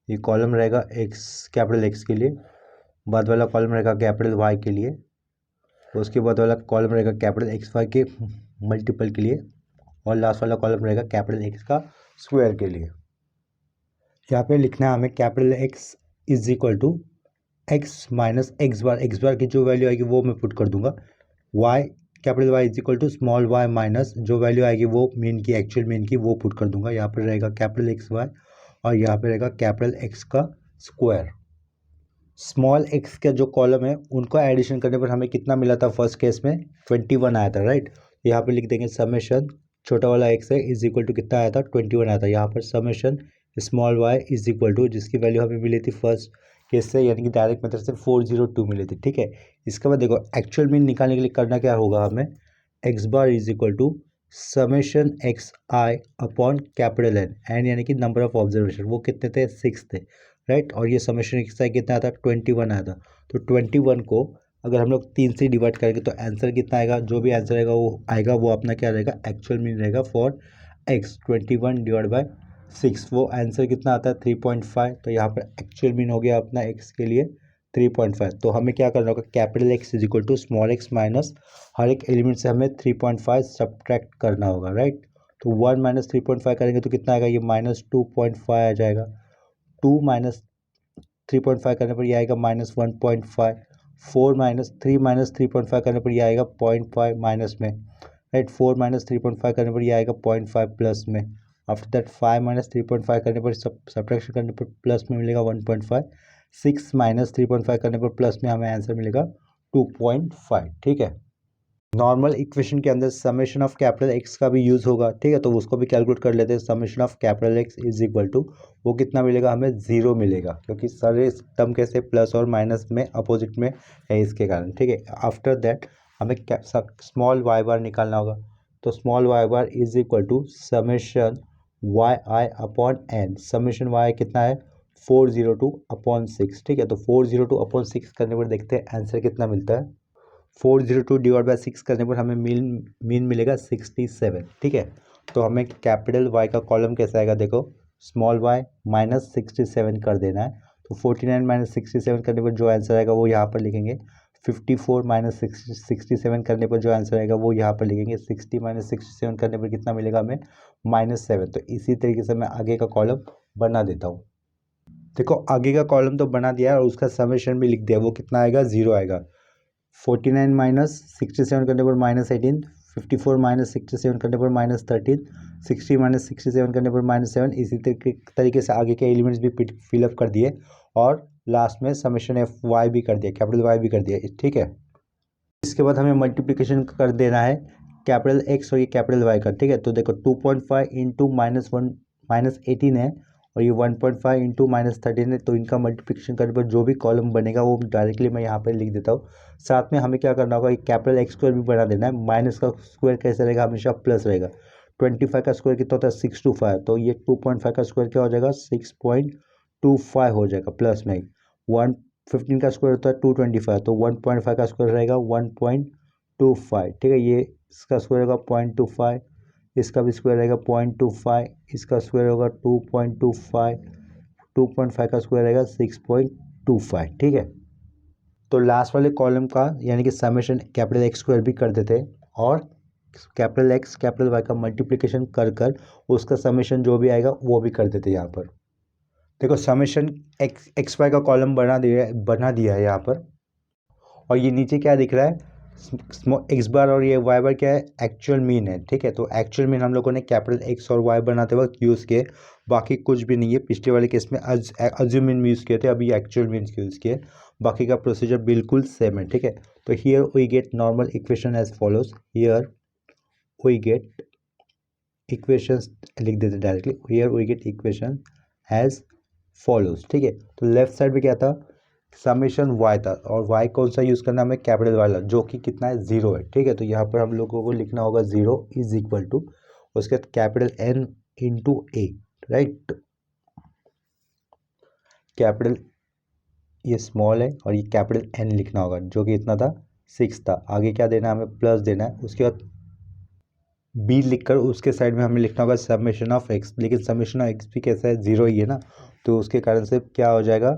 ये कॉलम रहेगा एक्स कैपिटल एक्स के लिए, बाद वाला कॉलम रहेगा कैपिटल वाई के लिए, उसके बाद वाला कॉलम रहेगा कैपिटल एक्स वाई के मल्टीपल के लिए, और लास्ट वाला कॉलम रहेगा कैपिटल एक्स का स्क्वायर के लिए। यहाँ पे लिखना है हमें capital x is equal to X minus x bar की जो वैल्यू आएगी वो मैं पुट कर दूंगा, Y capital Y is equal to small Y minus जो वैल्यू आएगी वो मीन की, एक्चुअल मीन की, वो पुट कर दूंगा। यहाँ पर रहेगा कैपिटल एक्स वाई और यहाँ पे रहेगा कैपिटल एक्स का स्क्वायर। स्मॉल एक्स का जो कॉलम है उनको एडिशन करने पर हमें कितना मिला था? फर्स्ट केस में 21 आया था, राइट। यहाँ पे लिख देंगे समेशन छोटा वाला एक्स है इज इक्वल टू कितना आया था? 21 आया था। यहाँ पर summation small Y is equal to जिसकी वैल्यू हमें मिली थी फर्स्ट केस से, यानी कि डायरेक्ट मेथड से 402 मिली थी। ठीक है, इसके बाद देखो एक्चुअल मीन निकालने के लिए करना क्या होगा हमें? X bar is equal to summation x I upon capital n यानी कि नंबर ऑफ ऑब्जर्वेशन, वो कितने थे? 6 थे, राइट। और ये समेशन एक्स आई कितना आता? 21 आया था। तो 21 को अगर हम लोग 3 से डिवाइड करेंगे तो आंसर कितना आएगा, जो भी आंसर आएगा वो अपना क्या रहेगा, एक्चुअल मीन रहेगा फॉर एक्स 21 डिवाइड बाय 6। वो आंसर कितना आता है 3.5। तो यहाँ पर एक्चुअल मीन हो गया अपना एक्स के लिए 3.5। तो हमें क्या करना होगा, capital x is equal to small x minus हर एक एलिमेंट से हमें 3.5 सब्ट्रैक्ट करना होगा, राइट। तो 1 माइनस 3.5 करेंगे तो कितना आएगा, ये -2.5 आ जाएगा। 2 माइनस 3.5 करने पर ये आएगा -1.5। 4 माइनस 3 माइनस 3.5 करने पर ये आएगा 0.5 माइनस में, राइट। 4 माइनस 3.5 करने पर ये आएगा 0.5 प्लस में। आफ्टर दैट 5 माइनस 3.5 करने पर सब्ट्रैक्शन करने पर प्लस में मिलेगा 1.5। 6 माइनस 3.5 करने पर प्लस में हमें आंसर मिलेगा 2.5, ठीक है। नॉर्मल इक्वेशन के अंदर समेशन ऑफ कैपिटल एक्स का भी यूज़ होगा, ठीक है। तो उसको भी कैलकुलेट कर लेते हैं। Summation of capital x is equal to, वो कितना मिलेगा, हमें 0 मिलेगा, क्योंकि सारे टर्म कैसे प्लस और माइनस में अपोजिट में है, इसके कारण, ठीक है। आफ्टर दैट हमें स्मॉल वाई बार निकालना होगा। तो small y bar is equal to summation Y I upon n. Summation y कितना है 402/6, ठीक है। तो 402/6 करने पर देखते हैं आंसर कितना मिलता है। 402 डिवाइड बाय 6 करने पर हमें मीन मिलेगा 67, ठीक है। तो हमें कैपिटल वाई का कॉलम कैसा आएगा, देखो स्मॉल वाई माइनस 67 कर देना है। तो 49 माइनस 67 करने पर जो आंसर आएगा वो यहाँ पर लिखेंगे। 54 माइनस 67 करने पर जो आंसर आएगा वो यहाँ पर लिखेंगे। 60 माइनस 67 करने पर कितना मिलेगा हमें, -7। तो इसी तरीके से मैं आगे का कॉलम बना देता हूँ। देखो आगे का कॉलम तो बना दिया है और उसका समेशन भी लिख दिया, वो कितना आएगा, 0 आएगा। 49 माइनस 67 करने पर -18, 54 माइनस 67 करने पर -13, 60 माइनस 67 करने पर -7। इसी तरीके से आगे के एलिमेंट्स भी फिलअप कर दिए और लास्ट में समेशन एफ वाई भी कर दिया, कैपिटल वाई भी कर दिया, ठीक है। इसके बाद हमें मल्टीप्लिकेशन कर देना है कैपिटल एक्स और ये कैपिटल वाई का, ठीक है। तो देखो 2.5 इंटू -18 है और ये 1.5 इंटू -13 है। तो इनका मल्टीप्लिकेशन करने पर जो भी कॉलम बनेगा वो डायरेक्टली मैं यहाँ पर लिख देता हूँ। साथ में हमें क्या करना होगा, एक कैपिटल एक्स स्क्वायर भी बना देना है। माइनस का स्क्वायर कैसे रहेगा, हमेशा प्लस रहेगा। 25 का स्क्वायर कितना होता है 625, तो ये 2.5 का स्क्वायर क्या हो जाएगा 6.25 हो जाएगा प्लस में। 115 का स्क्वायर होता है 225, तो 1.5 का स्क्वायर रहेगा 1.25, ठीक है। ये इसका स्क्वायर होगा 0.25, इसका भी स्क्वायर रहेगा 0.25, इसका स्क्वायर होगा 2.25, 2.5 का स्क्वायर रहेगा 6.25, ठीक है। तो लास्ट वाले कॉलम का यानी कि समेशन कैपिटल एक्स स्क्वायर भी कर देते हैं और कैपिटल एक्स कैपिटल वाई का मल्टीप्लिकेशन कर उसका समेशन जो भी आएगा वो भी कर देते हैं यहाँ पर। देखो समेशन एक्स वाई का कॉलम बना दिया है यहाँ पर। और ये नीचे क्या दिख रहा है, एक्स बार और ये वाई बार क्या है, एक्चुअल मीन है, ठीक है। तो एक्चुअल मीन हम लोगों ने कैपिटल एक्स और वाई बनाते वक्त यूज़ किए, बाकी कुछ भी नहीं है। पिछले वाले केस में अज्यूम मीन यूज़ किए थे, अभी एक्चुअल मीन्स यूज़ किए। बाकी का प्रोसीजर बिल्कुल सेम है, ठीक है। तो here we get normal equation as follows. Here we get equations, लिख देते directly, here we get equation as follows, ठीक है। तो लेफ्ट साइड में क्या था, समेशन वाई था और वाई कौन सा यूज़ करना है हमें, कैपिटल वाला, जो कि कितना है 0 है, ठीक है। तो यहाँ पर हम लोगों को लिखना होगा 0 इज इक्वल टू उसके बाद कैपिटल एन इंटू ए, राइट। कैपिटल ये स्मॉल है और ये कैपिटल एन लिखना होगा, जो कि इतना था 6 था। आगे क्या देना है हमें, प्लस देना है। उसके बाद बी लिखकर उसके साइड में हमें लिखना होगा समेशन ऑफ एक्स, लेकिन समेशन ऑफ एक्स भी कैसा है 0 ही है ना, तो उसके कारण से क्या हो जाएगा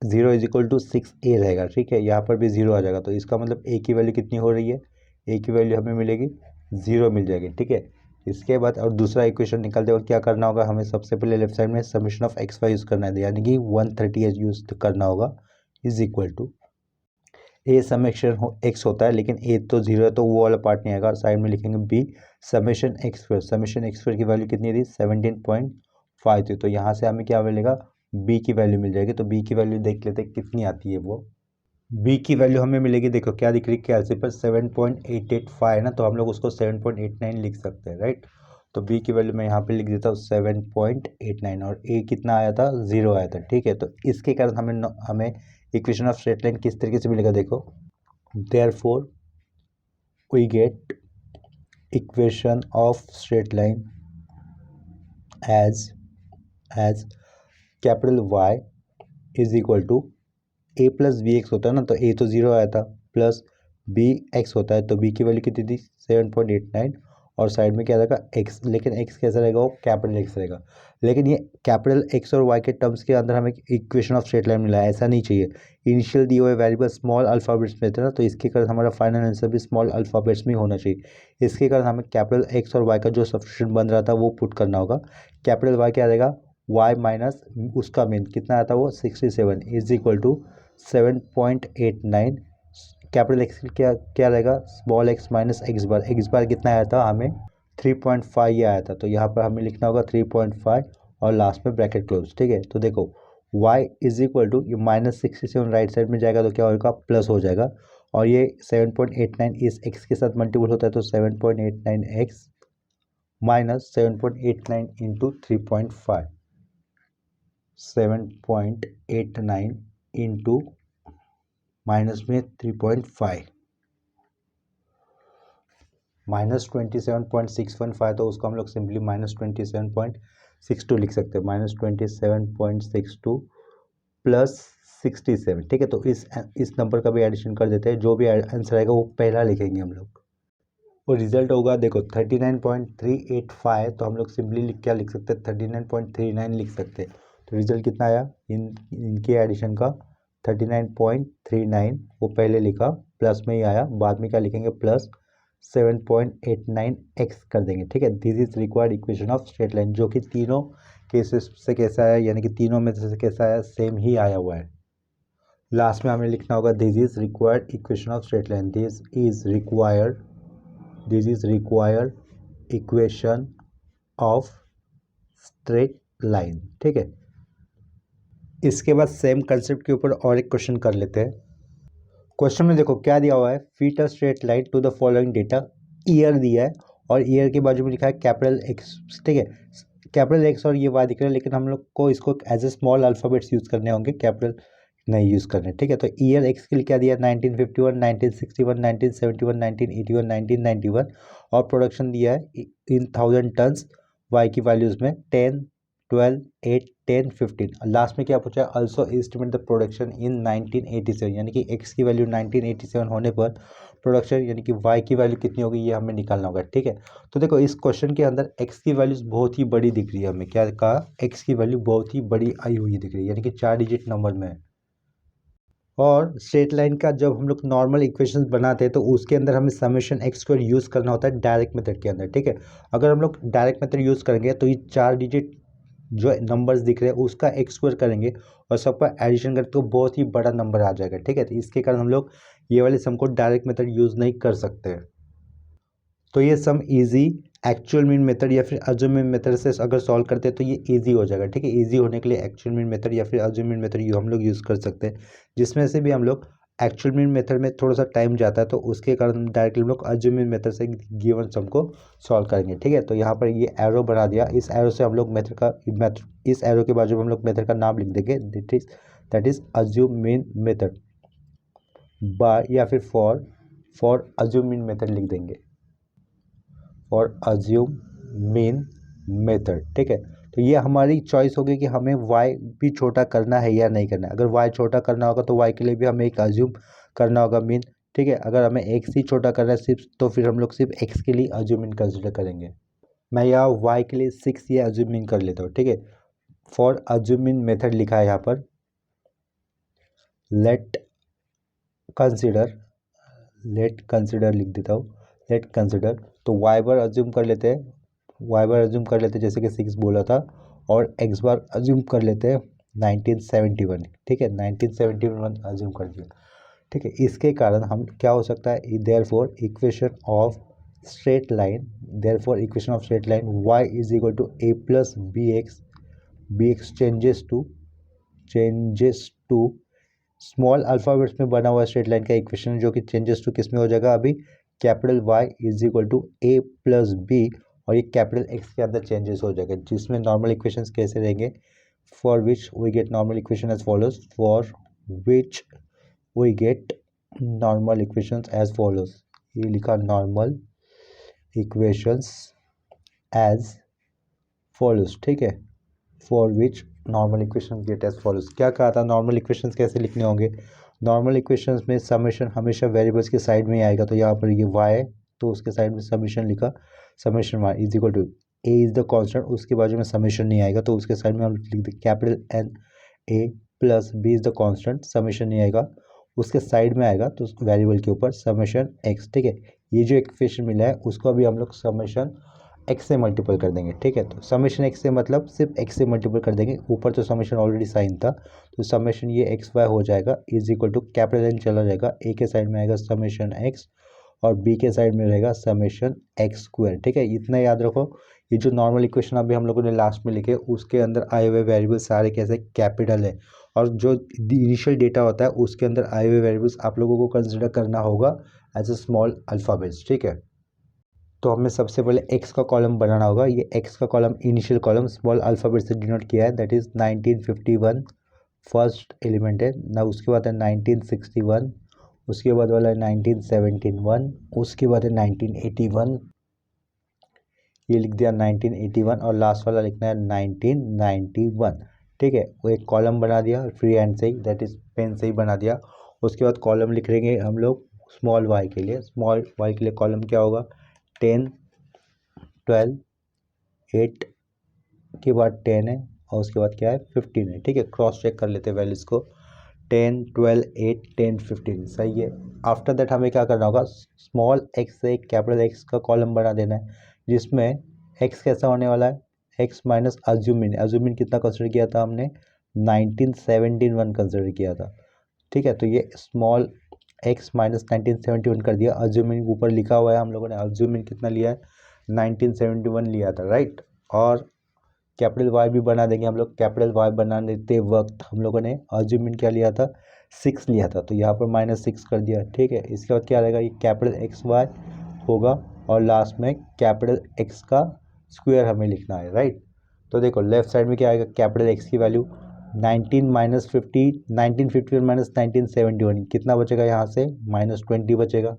0 इज इक्वल टू 6a रहेगा, ठीक है। यहाँ पर भी 0 आ जाएगा, तो इसका मतलब a की वैल्यू कितनी हो रही है, a की वैल्यू हमें मिलेगी 0 मिल जाएगी, ठीक है। इसके बाद और दूसरा इक्वेशन निकालते वक्त क्या करना होगा, हमें सबसे पहले लेफ्ट साइड में summation of x y use करना है, यानी कि 130 यूज़ करना होगा is equal to a summation x होता है, लेकिन ए तो 0 है तो वो वाला पार्ट नहीं आएगा। साइड में लिखेंगे b summation x square. Summation x square की वैल्यू कितनी थी 17.5 थी, तो यहाँ से हमें क्या मिलेगा, बी की वैल्यू मिल जाएगी। तो बी की वैल्यू देख लेते हैं कितनी आती है वो। बी की वैल्यू हमें मिलेगी, देखो क्या दिख रही है कैलसी पर 7.885 है ना, तो हम लोग उसको 7.89 लिख सकते हैं, राइट। तो बी की वैल्यू मैं यहाँ पे लिख देता हूँ 7.89 और ए कितना आया था 0 आया था, ठीक है। तो इसके कारण हमें इक्वेशन ऑफ स्ट्रेट लाइन किस तरीके से मिलेगा, देखो therefore we get equation of straight line as capital Y is equal to a plus b x होता है ना, तो a तो 0 आया था प्लस बी एक्स होता है, तो बी की वैल्यू कितनी थी 7.89 और साइड में क्या रहेगा एक्स, लेकिन एक्स कैसा रहेगा वो कैपिटल एक्स रहेगा। लेकिन ये कैपिटल एक्स और वाई के टर्म्स के अंदर हमें इक्वेशन ऑफ स्ट्रेट लाइन मिला है, ऐसा नहीं चाहिए। इनिशियल दिए हुए वेरिएबल स्मॉल अल्फ़ाबेट्स में थे ना, तो इसके कारण हमारा फाइनल आंसर भी स्मॉल अल्फ़ाबेट्स में होना चाहिए। इसके कारण हमें कैपिटल एक्स और वाई का जो सब्स्टिट्यूशन बन रहा था वो पुट करना होगा। कैपिटल वाई क्या रहेगा, वाई माइनस उसका मीन कितना आता है वो 67 is equal to 7.89। Capital x क्या क्या रहेगा, small x minus x bar कितना आया था हमें 3.5 ये आया था, तो यहाँ पर हमें लिखना होगा 3.5 और लास्ट में ब्रैकेट क्लोज। ठीक है, तो देखो y इज इक्वल टू ये -67 राइट साइड में जाएगा तो क्या होगा प्लस हो जाएगा, और ये 7.89 इस x के साथ मल्टीपल होता है तो 7.89x minus 7.89 into 3.5, 7.89 into minus में 3.5 -27.615, तो उसको हम लोग सिंपली -27.62 लिख सकते हैं, -27.62 प्लस 67। ठीक है, तो इस नंबर का भी एडिशन कर देते हैं, जो भी आंसर आएगा वो पहला लिखेंगे हम लोग, और रिजल्ट होगा देखो 39.385, तो हम लोग सिंपली क्या लिख सकते हैं 39.39 लिख सकते हैं। तो रिजल्ट कितना आया इनके एडिशन का 39.39, वो पहले लिखा प्लस में ही आया, बाद में क्या लिखेंगे प्लस 7.89x कर देंगे। ठीक है, this is required equation of straight line, जो कि तीनों केसेस से कैसा है, यानी कि तीनों में से कैसा आया सेम ही आया हुआ है। लास्ट में हमें लिखना होगा this is required equation of straight line, this is required equation of straight line. ठीक है, इसके बाद सेम कंसेप्ट के ऊपर और एक क्वेश्चन कर लेते हैं। क्वेश्चन में देखो क्या दिया हुआ है, fit a straight line to the following data, year दिया है और ईयर के बाजू में लिखा है कैपिटल एक्स। ठीक है, कैपिटल एक्स और ये वाई दिख रहा है, लेकिन हम लोग को इसको as a small alphabets use करने होंगे, कैपिटल नहीं यूज़ करने। ठीक है, तो ईयर एक्स के लिए क्या दिया 1951, 1961, 1971, 1981, 1991, और प्रोडक्शन दिया है इन 1000 टन्स, वाई की वैल्यूज़ में 10, 12, 8, 10, 15। लास्ट में क्या पूछा है, also estimate the production in 1987, यानी कि एक्स की वैल्यू 1987 होने पर प्रोडक्शन यानी कि वाई की वैल्यू कितनी होगी ये हमें निकालना होगा। ठीक है, तो देखो इस क्वेश्चन के अंदर एक्स की वैल्यूज बहुत ही बड़ी दिख रही है, हमें क्या कहा एक्स की वैल्यू बहुत ही बड़ी आई हुई दिख रही है, यानी कि 4 डिजिट नंबर में है। और स्ट्रेट लाइन का जब हम लोग नॉर्मल इक्वेशंस बनाते हैं तो उसके अंदर हमें समेशन एक्स स्क्वायर यूज़ करना होता है डायरेक्ट मेथड के अंदर। ठीक है, अगर हम लोग डायरेक्ट मेथड यूज़ करेंगे तो ये 4 डिजिट जो नंबर्स दिख रहे हैं उसका एक्स स्क्वायर करेंगे और सबका एडिशन करें तो बहुत ही बड़ा नंबर आ जाएगा। ठीक है, तो इसके कारण हम लोग ये वाले सम को डायरेक्ट मेथड यूज़ नहीं कर सकते। तो ये some easy actual mean method या फिर अज्यूम मीन मेथड से अगर सॉल्व करते हैं तो ये इजी हो जाएगा। ठीक है, इजी होने के लिए एक्चुअल मीन मेथड या फिर अज्यूम मीन मेथड हम लोग यूज़ कर सकते हैं, जिसमें से भी हम लोग एक्चुअल मीन मेथड में थोड़ा सा टाइम जाता है, तो उसके कारण डायरेक्टली हम लोग अज्यूम मीन मेथड से गिवन सम को सॉल्व करेंगे। ठीक है, तो यहाँ पर ये एरो बना दिया, इस एरो से हम लोग इस एरो के बाजू में हम लोग मेथड का नाम लिख देंगे, that is assume mean method by, या फिर फॉर अज्यूम मीन मेथड लिख देंगे, और अज्यूम मीन मेथड। ठीक है, तो ये हमारी चॉइस होगी कि हमें y भी छोटा करना है या नहीं करना है। अगर y छोटा करना होगा तो y के लिए भी हमें एक अज्यूम करना होगा मीन। ठीक है, अगर हमें x ही छोटा करना है सिर्फ, तो फिर हम लोग सिर्फ x के लिए अज्यूम मीन कंसिडर करेंगे। मैं यहाँ y के लिए 6 ये अज्यूम मीन कर लेता हूँ। ठीक है, फॉर अज्यूम मीन मेथड लिखा है यहाँ पर, लेट कंसिडर लिख देता हूँ, लेट कंसिडर। तो y बार अज्यूम कर लेते हैं, जैसे कि 6 बोला था, और x बार अज्यूम कर लेते हैं 1971। ठीक है, 1971 अज्यूम कर दिया। ठीक है, इसके कारण हम क्या हो सकता है, therefore equation of straight line y is equal to a plus b x changes to small alphabets में बना हुआ स्ट्रेट लाइन का इक्वेशन, जो कि चेंजेस टू किस में हो जाएगा अभी, capital Y is equal to a plus b, और ये कैपिटल X के अंदर चेंजेस हो जाएगा, जिसमें नॉर्मल इक्वेशंस कैसे रहेंगे, for which we get normal equation as follows, ये लिखा नॉर्मल इक्वेशंस एज फॉलोज। ठीक है, for which normal equation get as follows. क्या कहा था, नॉर्मल इक्वेशंस कैसे लिखने होंगे, नॉर्मल इक्वेशंस में समेशन हमेशा वेरिएबल्स के साइड में ही आएगा, तो यहाँ पर ये y है तो उसके साइड में समेशन लिखा, summation y is equal to a is the constant, उसके बाजू में समेशन नहीं आएगा तो उसके साइड में हम लिख दें capital N a plus b is the constant, summation नहीं आएगा उसके साइड में आएगा तो वेरिएबल के ऊपर समेशन x। ठीक है, ये जो इक्वेशन मिला है उसको अभी हम लोग समेशन x से मल्टीपल कर देंगे। ठीक है, तो समेशन x से मतलब सिर्फ x से मल्टीपल कर देंगे, ऊपर तो समेशन ऑलरेडी साइन था तो समेशन ये एक्स वाई हो जाएगा is equal to capital N चला जाएगा, a के साइड में आएगा समेशन x और b के साइड में रहेगा समेशन x स्क्वायर। ठीक है, इतना याद रखो। ये जो नॉर्मल इक्वेशन अभी हम लोगों ने लास्ट में लिखे उसके अंदर आए हुए वेरिएबल सारे कैसे कैपिटल है, और जो इनिशियल डेटा होता है उसके अंदर आए हुए वेरिएबल्स आप लोगों को कंसिडर करना होगा एज ए स्मॉल अल्फ़ाबेट्स। ठीक है, तो हमें सबसे पहले x का कॉलम बनाना होगा। ये x का column initial column small alphabet से डिनोट किया है, दैट इज़ 1951 फर्स्ट एलिमेंट है ना, उसके बाद है 1961, उसके बाद वाला है 1971, उसके बाद है 1981, ये लिख दिया 1981 और लास्ट वाला लिखना है 1991। ठीक है, वो एक कॉलम बना दिया फ्री हैंड से ही, दैट इज पेन से ही बना दिया। उसके बाद कॉलम लिख लेंगे हम लोग स्मॉल वाई के लिए। स्मॉल वाई के लिए कॉलम क्या होगा 10 12 8 के बाद 10 है और उसके बाद क्या है 15 है। ठीक है, क्रॉस चेक कर लेते हैं वैल्यूज़ को 10 12 8 10 15 सही है। आफ्टर दैट हमें क्या करना होगा स्मॉल एक्स से कैपिटल एक्स का कॉलम बना देना है, जिसमें एक्स कैसा होने वाला है एक्स माइनस अज्यूमिन कितना कंसिडर किया था हमने 1971 कंसिडर किया था। ठीक है, तो ये स्मॉल एक्स माइनस 1971 कर दिया, अज्यूमिन ऊपर लिखा हुआ है हम लोगों ने अज्यूमिन कितना लिया है 1971 लिया था राइट। और कैपिटल वाई भी बना देंगे हम लोग, कैपिटल वाई बना देते वक्त हम लोगों ने अज्यूमिन क्या लिया था 6 लिया था तो यहाँ पर -6 कर दिया। ठीक है, इसके बाद क्या रहेगा ये कैपिटल एक्स वाई होगा और लास्ट में कैपिटल एक्स का स्क्वायर हमें लिखना है राइट। तो देखो लेफ्ट साइड में क्या आएगा कैपिटल एक्स की वैल्यू 19 माइनस 50 1951 माइनस 1971 कितना बचेगा यहाँ से -20 बचेगा,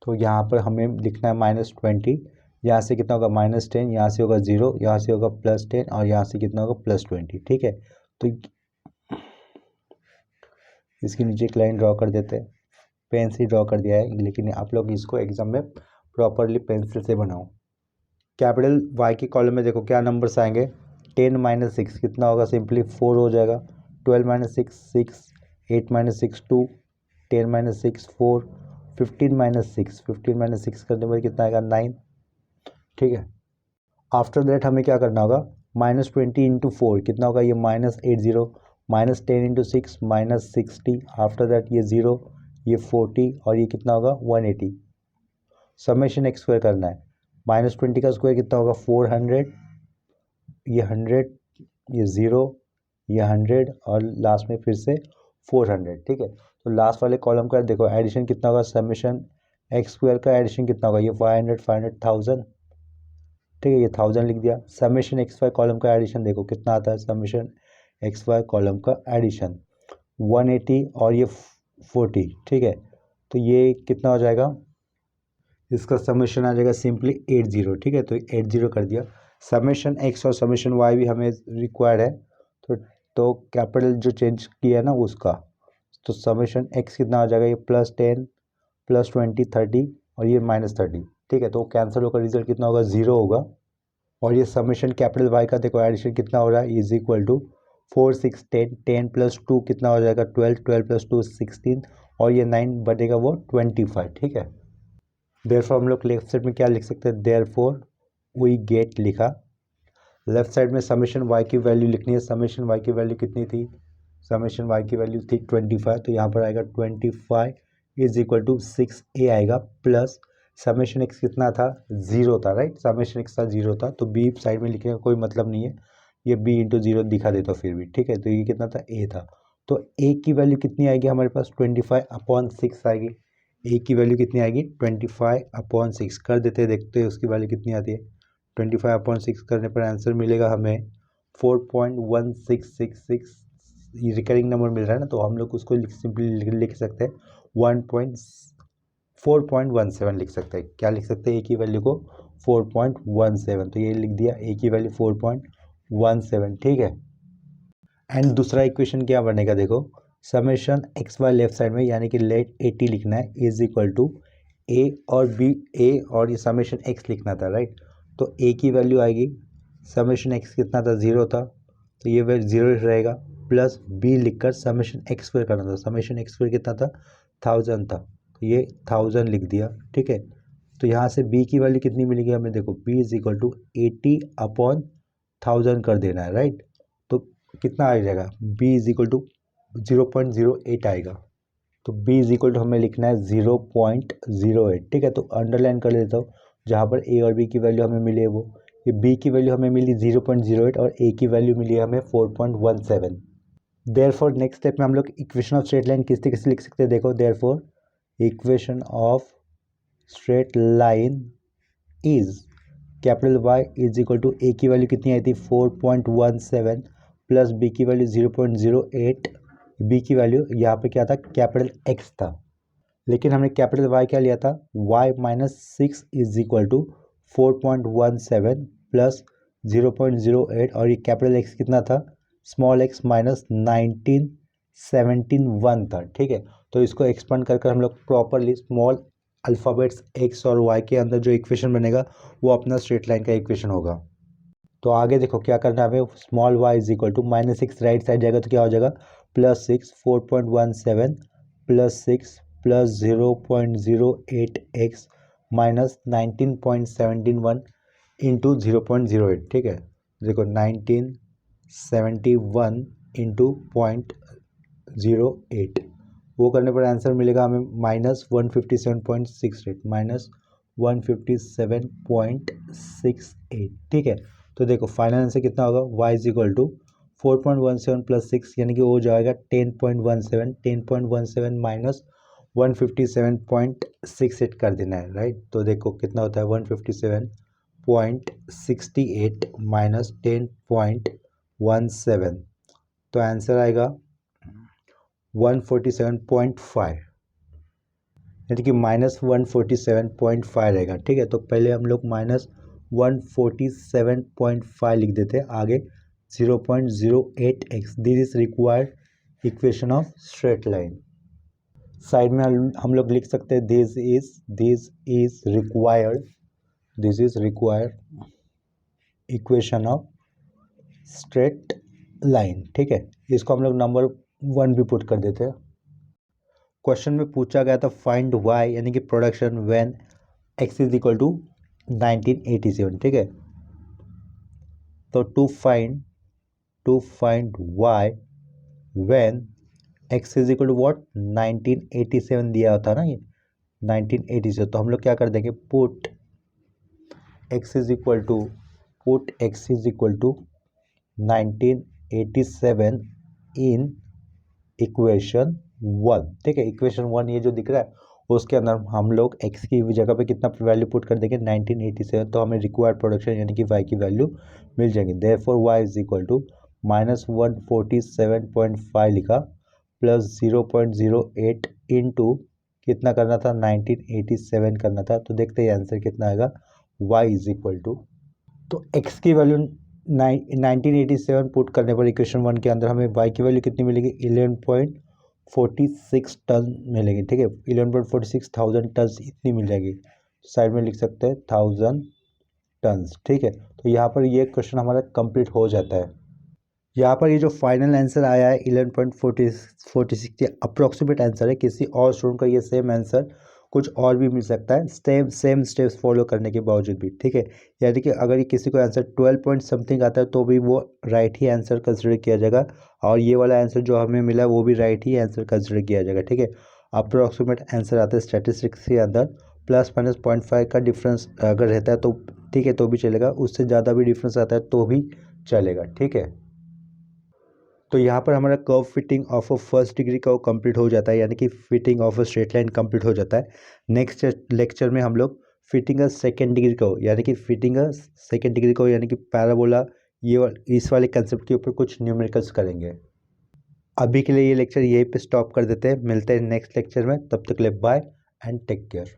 तो यहाँ पर हमें लिखना है -20, यहाँ से कितना होगा -10, यहाँ से होगा 0, यहाँ से होगा +10 और यहाँ से कितना होगा +20। ठीक है, तो इसके नीचे एक लाइन ड्रॉ कर देते हैं, पेन से ड्रॉ कर दिया है लेकिन आप लोग इसको एग्जाम में प्रॉपरली पेंसिल से बनाओ। कैपिटल वाई के कॉलम में देखो क्या नंबर्स आएंगे 10 माइनस 6 कितना होगा सिंपली 4 हो जाएगा, 12 minus 6 6, 8 minus 6 2, 10 minus 6 4, 15 minus 6 15 minus 6 करने पर कितना आएगा 9। ठीक है, आफ्टर दैट हमें क्या करना होगा -20 इंटू 4 कितना होगा ये -80, -10 इंटू 6 -60, आफ्टर दैट ये 0 ये 40 और ये कितना होगा 180। समेशन एक्स स्क्वायर करना है, -20 का स्क्वायर कितना होगा 400, ये 100, ये 0, ये 100 और लास्ट में फिर से 400। ठीक है, तो लास्ट वाले कॉलम का देखो एडिशन कितना होगा समेशन एक्स स्क्वायर का एडिशन कितना होगा ये 500 500 1000। ठीक है, ये 1000 लिख दिया। समेशन एक्स वाई कॉलम का एडिशन देखो कितना आता है समेशन एक्स वाई कॉलम का एडिशन 180 और ये 40। ठीक है, तो ये कितना हो जाएगा इसका समेशन आ जाएगा सिंपली 80। ठीक है, तो 80 कर दिया। समेशन एक्स और समेशन वाई भी हमें रिक्वायर्ड है तो कैपिटल जो चेंज किया है ना उसका, तो समेशन एक्स कितना आ जाएगा ये +10 +20 30 और ये -30। ठीक है, तो कैंसिल होकर रिजल्ट कितना होगा 0 होगा। और ये समेशन कैपिटल वाई का देखो एडिशन कितना हो रहा है इज इक्वल टू 4 6 10 10 + 2 कितना हो जाएगा 12 12 + 2 16 और ये 9 बनेगा वो 25। ठीक है, देयरफॉर हम लोग लेफ्ट साइड में क्या लिख सकते हैं देयरफॉर वी गेट लिखा। लेफ्ट साइड में समेशन वाई की वैल्यू लिखनी है, समेशन वाई की वैल्यू कितनी थी समेशन वाई की वैल्यू थी 25, तो यहाँ पर आएगा 25 इज इक्वल टू 6a आएगा प्लस समेशन एक्स कितना था 0 था राइट, समेशन एक्स था 0 था तो बी साइड में लिखने का कोई मतलब नहीं है, ये b इंटू 0 दिखा देता फिर भी। ठीक है, तो ये कितना था a था, तो a की वैल्यू कितनी आएगी हमारे पास 25/6 आएगी। a की वैल्यू कितनी आएगी 25/6 कर देते हैं, देखते हैं उसकी वैल्यू कितनी आती है। 25/6 करने पर आंसर मिलेगा हमें 4.1666, ये रिकरिंग नंबर मिल रहा है ना तो हम लोग उसको सिंपली लिख सकते हैं 4.17 लिख सकते हैं। क्या लिख सकते हैं ए की वैल्यू को 4.17, तो ये लिख दिया ए की वैल्यू 4.17। ठीक है, एंड दूसरा इक्वेशन क्या बनेगा देखो summation x y left side में यानी कि लेट 80 लिखना है इज इक्वल टू ए और बी, ए और ये समेशन एक्स लिखना था राइट। तो ए की वैल्यू आएगी, समेशन एक्स कितना था 0 था तो ये वैल्यू 0 रहेगा, प्लस बी लिखकर समेशन एक्स स्क्वायर करना था, समेशन एक्स स्क्वायर कितना था 1000 था तो ये 1000 लिख दिया। ठीक है, तो यहाँ से b की वैल्यू कितनी मिलेगी हमें, देखो b इज इक्वल टू 80/1000 कर देना है राइट। तो कितना आ जाएगा, b इज इक्वल टू 0.08 आएगा। तो b इज इक्वल टू हमें लिखना है 0.08। ठीक है, तो अंडरलाइन कर लेता हूँ जहाँ पर a और b की वैल्यू हमें मिली है वो, ये b की वैल्यू हमें मिली 0.08 और a की वैल्यू मिली है हमें 4.17। देयरफॉर नेक्स्ट स्टेप में हम लोग इक्वेशन ऑफ स्ट्रेट लाइन किस तरीके से लिख सकते हैं, देखो therefore equation of straight line is capital Y is equal to A की वैल्यू कितनी आई थी 4.17 प्लस बी की वैल्यू 0.08, बी की वैल्यू यहाँ पे क्या था कैपिटल X था, लेकिन हमने कैपिटल Y क्या लिया था y-6 is equal to 4.17 plus 0.08 और ये कैपिटल X कितना था स्मॉल x माइनस 1917 था। ठीक है, तो इसको एक्सपांड कर हम लोग प्रॉपरली स्मॉल अल्फ़ाबेट्स x और y के अंदर जो इक्वेशन बनेगा वो अपना स्ट्रेट लाइन का इक्वेशन होगा। तो आगे देखो क्या करना है हमें, small y is equal to -6 right side जाएगा तो क्या हो जाएगा +6 4.17 +6 प्लस 0.08x माइनस 19.71 इंटू 0.08। ठीक है, देखो 1971 इंटू 0.08 वो करने पर आंसर मिलेगा हमें -157.68 -157.68। ठीक है, तो देखो फाइनल आंसर कितना होगा y is equal to 4.17 plus 6 यानी कि वो जाएगा 10.17, 10.17 माइनस 157.68 कर देना है राइट। तो देखो कितना होता है 157.68 माइनस 10.17, तो आंसर आएगा 147.5 यानी कि -147.5 रहेगा। ठीक है, तो पहले हम लोग -147.5 लिख देते हैं, आगे 0.08x this is required equation of straight line. Side में हम लोग लिख सकते हैं this is required equation of straight line. ठीक है, इसको हम लोग नंबर 1 भी पुट कर देते हैं। क्वेश्चन में पूछा गया था फाइंड y यानी कि production when x is equal to 1987। ठीक है, तो to find y when x is equal to what 1987 दिया होता है ना ये 1987, तो हम लोग क्या कर देंगे put x is equal to 1987 in equation 1। ठीक है, इक्वेशन 1 ये जो दिख रहा है उसके अंदर हम लोग x की जगह पे कितना वैल्यू पुट कर देंगे 1987, तो हमें रिक्वायर्ड प्रोडक्शन यानी कि y की वैल्यू मिल जाएगी। Therefore y is equal to -147.5 लिखा प्लस 0.08 इंटू कितना करना था 1987 करना था, तो देखते हैं आंसर कितना आएगा y इज इक्वल टू, तो x की वैल्यू 1987 पुट करने पर इक्वेशन 1 के अंदर हमें y की वैल्यू कितनी मिलेगी 11.46 टन मिलेगी। ठीक है, 11.46,000 टन इतनी मिल जाएगी, साइड में लिख सकते हैं 1000 टन। ठीक है, तो यहाँ पर ये क्वेश्चन हमारा कंप्लीट हो जाता है। यहाँ पर ये जो फाइनल आंसर आया है 11.46 ये अप्रॉक्सीमेट आंसर है, किसी और स्टूडेंट का ये सेम आंसर कुछ और भी मिल सकता है सेम स्टेप्स फॉलो करने के बावजूद भी। ठीक है, यानी कि अगर ये किसी को आंसर 12 पॉइंट समथिंग आता है तो भी वो राइट ही आंसर कंसिडर किया जाएगा, और ये वाला आंसर जो हमें मिला वो भी राइट ही आंसर कंसिडर किया जाएगा। ठीक है, अप्रॉक्सीमेट आंसर आता है स्टैटिस्टिक्स के अंदर, प्लस माइनस 0.5 का डिफरेंस अगर रहता है तो ठीक है तो भी चलेगा, उससे ज़्यादा भी डिफरेंस आता है तो भी चलेगा। ठीक है, तो यहाँ पर हमारा curve fitting of a first degree का वो कंप्लीट हो जाता है, यानी कि fitting of a straight line complete हो जाता है। नेक्स्ट लेक्चर में हम लोग फिटिंग अ सेकेंड डिग्री का हो यानी कि फिटिंग अ सेकेंड डिग्री का हो यानी कि पैराबोला ये इस वाले कंसेप्ट के ऊपर कुछ न्यूमेरिकल्स करेंगे। अभी के लिए ये लेक्चर यहीं पे स्टॉप कर देते हैं, मिलते हैं नेक्स्ट लेक्चर में, तब तक के लिए बाय एंड टेक केयर।